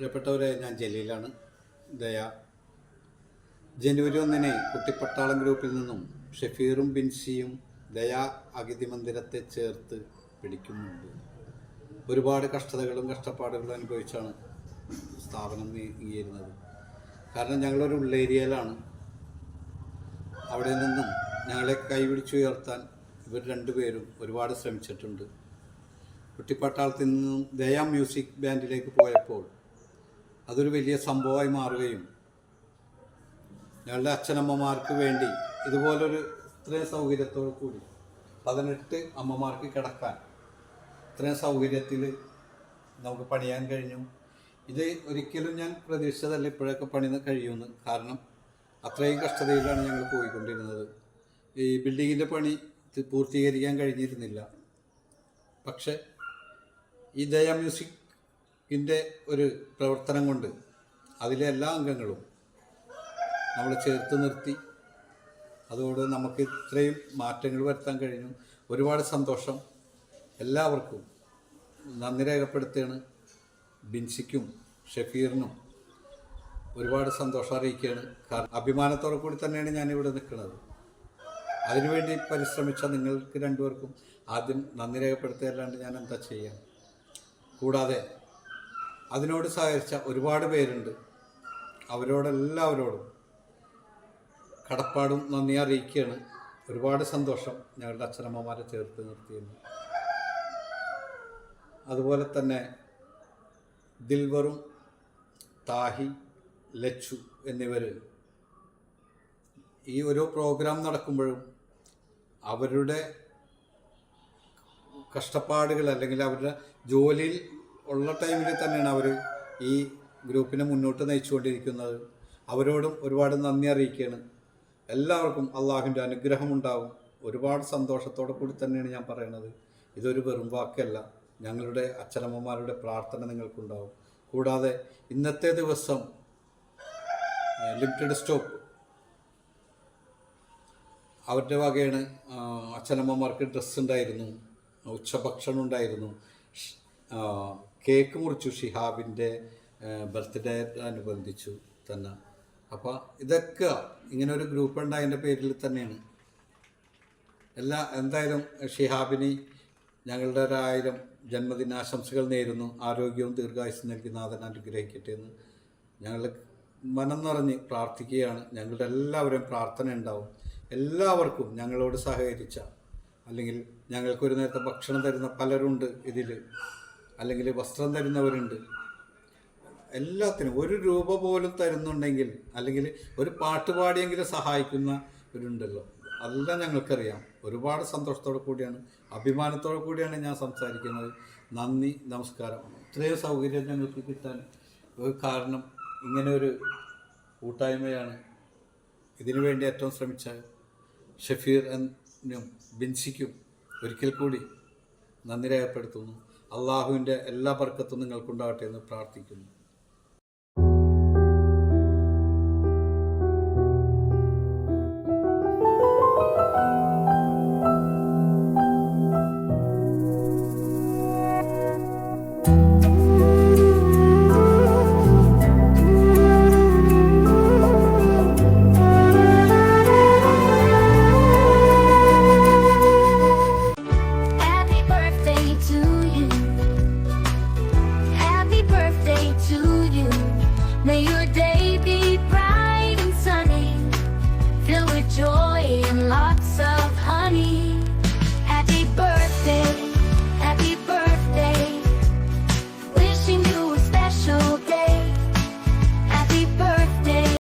പ്രിയപ്പെട്ടവരെ, ഞാൻ ജലീലാണ്. ദയ ജനുവരി 1 കുട്ടിപ്പട്ടാളം ഗ്രൂപ്പിൽ നിന്നും ഷഫീറും ബിൻസിയും ദയ അഗതി മന്ദിരത്തെ ചേർത്ത് പിടിക്കുന്നുണ്ട്. ഒരുപാട് കഷ്ടതകളും കഷ്ടപ്പാടുകളും അനുഭവിച്ചാണ് സ്ഥാപനം നീങ്ങിയിരുന്നത്. കാരണം ഞങ്ങളൊരു ഉള്ളേരിയയിലാണ്. അവിടെ നിന്നും ഞങ്ങളെ കൈപിടിച്ചുയർത്താൻ ഇവർ രണ്ടുപേരും ഒരുപാട് ശ്രമിച്ചിട്ടുണ്ട്. കുട്ടിപ്പട്ടാളത്തിൽ നിന്നും ദയ മ്യൂസിക് ബാൻഡിലേക്ക് പോയപ്പോൾ അതൊരു വലിയ സംഭവമായി മാറുകയും ഞങ്ങളുടെ അച്ഛനമ്മമാർക്ക് വേണ്ടി ഇതുപോലൊരു ഇത്രയും സൗകര്യത്തോടു കൂടി 18 അമ്മമാർക്ക് കിടക്കാൻ ഇത്രയും സൗകര്യത്തിൽ നമുക്ക് പണിയാൻ കഴിഞ്ഞു. ഇത് ഒരിക്കലും ഞാൻ പ്രതീക്ഷിച്ചതല്ല ഇപ്പോഴൊക്കെ പണി കഴിയുമെന്ന്. കാരണം അത്രയും കഷ്ടതയിലാണ് ഞങ്ങൾ പോയിക്കൊണ്ടിരുന്നത്. ഈ ബിൽഡിങ്ങിൻ്റെ പണി പൂർത്തീകരിക്കാൻ കഴിഞ്ഞിരുന്നില്ല. പക്ഷേ ഈ ദയ മ്യൂസിക്കിൻ്റെ ഒരു പ്രവർത്തനം കൊണ്ട് അതിലെ എല്ലാ അംഗങ്ങളും നമ്മൾ ചേർത്ത് നിർത്തി. അതോടെ നമുക്ക് ഇത്രയും മാറ്റങ്ങൾ വരുത്താൻ കഴിഞ്ഞു. ഒരുപാട് സന്തോഷം. എല്ലാവർക്കും നന്ദി രേഖപ്പെടുത്തുകയാണ്. ബിൻസിക്കും ഷഫീറിനും ഒരുപാട് സന്തോഷം അറിയിക്കുകയാണ്. കാരണം അഭിമാനത്തോടു കൂടി തന്നെയാണ് ഞാനിവിടെ നിൽക്കുന്നത്. അതിനുവേണ്ടി പരിശ്രമിച്ച നിങ്ങൾക്ക് രണ്ടുപേർക്കും ആദ്യം നന്ദി രേഖപ്പെടുത്തുകയല്ലാണ്ട് ഞാൻ എന്താ ചെയ്യാം. കൂടാതെ അതിനോട് സഹകരിച്ച ഒരുപാട് പേരുണ്ട്. അവരോടെല്ലാവരോടും കടപ്പാടും നന്ദി അറിയിക്കുകയാണ്. ഒരുപാട് സന്തോഷം ഞങ്ങളുടെ അച്ഛനമ്മമാരെ ചേർത്ത് നിർത്തിയിരുന്നു. അതുപോലെ തന്നെ ദിൽവറും താഹി, ലച്ചു എന്നിവർ ഈ ഓരോ പ്രോഗ്രാം നടക്കുമ്പോഴും അവരുടെ കഷ്ടപ്പാടുകൾ അല്ലെങ്കിൽ അവരുടെ ജോലിയിൽ ഉള്ള ടൈമിൽ തന്നെയാണ് അവർ ഈ ഗ്രൂപ്പിനെ മുന്നോട്ട് നയിച്ചുകൊണ്ടിരിക്കുന്നത്. അവരോടും ഒരുപാട് നന്ദി അറിയിക്കുകയാണ്. എല്ലാവർക്കും അള്ളാഹുവിൻ്റെ അനുഗ്രഹമുണ്ടാവും. ഒരുപാട് സന്തോഷത്തോടെ കൂടി തന്നെയാണ് ഞാൻ പറയുന്നത്. ഇതൊരു വെറും വാക്കല്ല. ഞങ്ങളുടെ അച്ഛനമ്മമാരുടെ പ്രാർത്ഥന നിങ്ങൾക്കുണ്ടാവും. കൂടാതെ ഇന്നത്തെ ദിവസം ലിമിറ്റഡ് സ്റ്റോപ്പ് അവരുടെ വകയാണ്. അച്ഛനമ്മമാർക്ക് ഡ്രസ്സ് ഉണ്ടായിരുന്നു, ഉച്ചഭക്ഷണം ഉണ്ടായിരുന്നു, കേക്ക് മുറിച്ചു ഷിഹാബിൻ്റെ ബർത്ത്ഡേ അനുബന്ധിച്ചു തന്നെ. അപ്പോൾ ഇതൊക്കെ ഇങ്ങനെ ഒരു ഗ്രൂപ്പ് ഉണ്ടായതിൻ്റെ പേരിൽ തന്നെയാണ്. എന്തായാലും ഷിഹാബിന് ഞങ്ങളുടെ 1000 ജന്മദിനാശംസകൾ നേരുന്നു. ആരോഗ്യവും ദീർഘായുസ്സും നൽകി നാഥൻ അനുഗ്രഹിക്കട്ടെ എന്ന് ഞങ്ങൾ മനം നിറഞ്ഞ് പ്രാർത്ഥിക്കുകയാണ്. ഞങ്ങളുടെ എല്ലാവരും പ്രാർത്ഥന ഉണ്ടാവും. എല്ലാവർക്കും ഞങ്ങളോട് സഹകരിച്ച അല്ലെങ്കിൽ ഞങ്ങൾക്കൊരു നേരത്തെ ഭക്ഷണം തരുന്ന പലരുണ്ട് ഇതിൽ, അല്ലെങ്കിൽ വസ്ത്രം തരുന്നവരുണ്ട്. എല്ലാത്തിനും 1 രൂപ പോലും തരുന്നുണ്ടെങ്കിൽ അല്ലെങ്കിൽ ഒരു പാട്ട് പാടിയെങ്കിലും സഹായിക്കുന്നവരുണ്ടല്ലോ. അതെല്ലാം ഞങ്ങൾക്കറിയാം. ഒരുപാട് സന്തോഷത്തോടു കൂടിയാണ്, അഭിമാനത്തോടു കൂടിയാണ് ഞാൻ സംസാരിക്കുന്നത്. നന്ദി, നമസ്കാരം. ഇത്രയും സൗകര്യം ഞങ്ങൾക്ക് കിട്ടാൻ ഒരു കാരണം ഇങ്ങനെ ഒരു കൂട്ടായ്മയാണ്. ഇതിനു വേണ്ടി ഏറ്റവും ശ്രമിച്ച ഷഫീറിനും ബിൻസിക്കും ഒരിക്കൽ കൂടി നന്ദി രേഖപ്പെടുത്തുന്നു. അള്ളാഹുവിൻ്റെ എല്ലാ ബർക്കത്തും നിങ്ങൾക്കുണ്ടാകട്ടെ എന്ന് പ്രാർത്ഥിക്കുന്നു.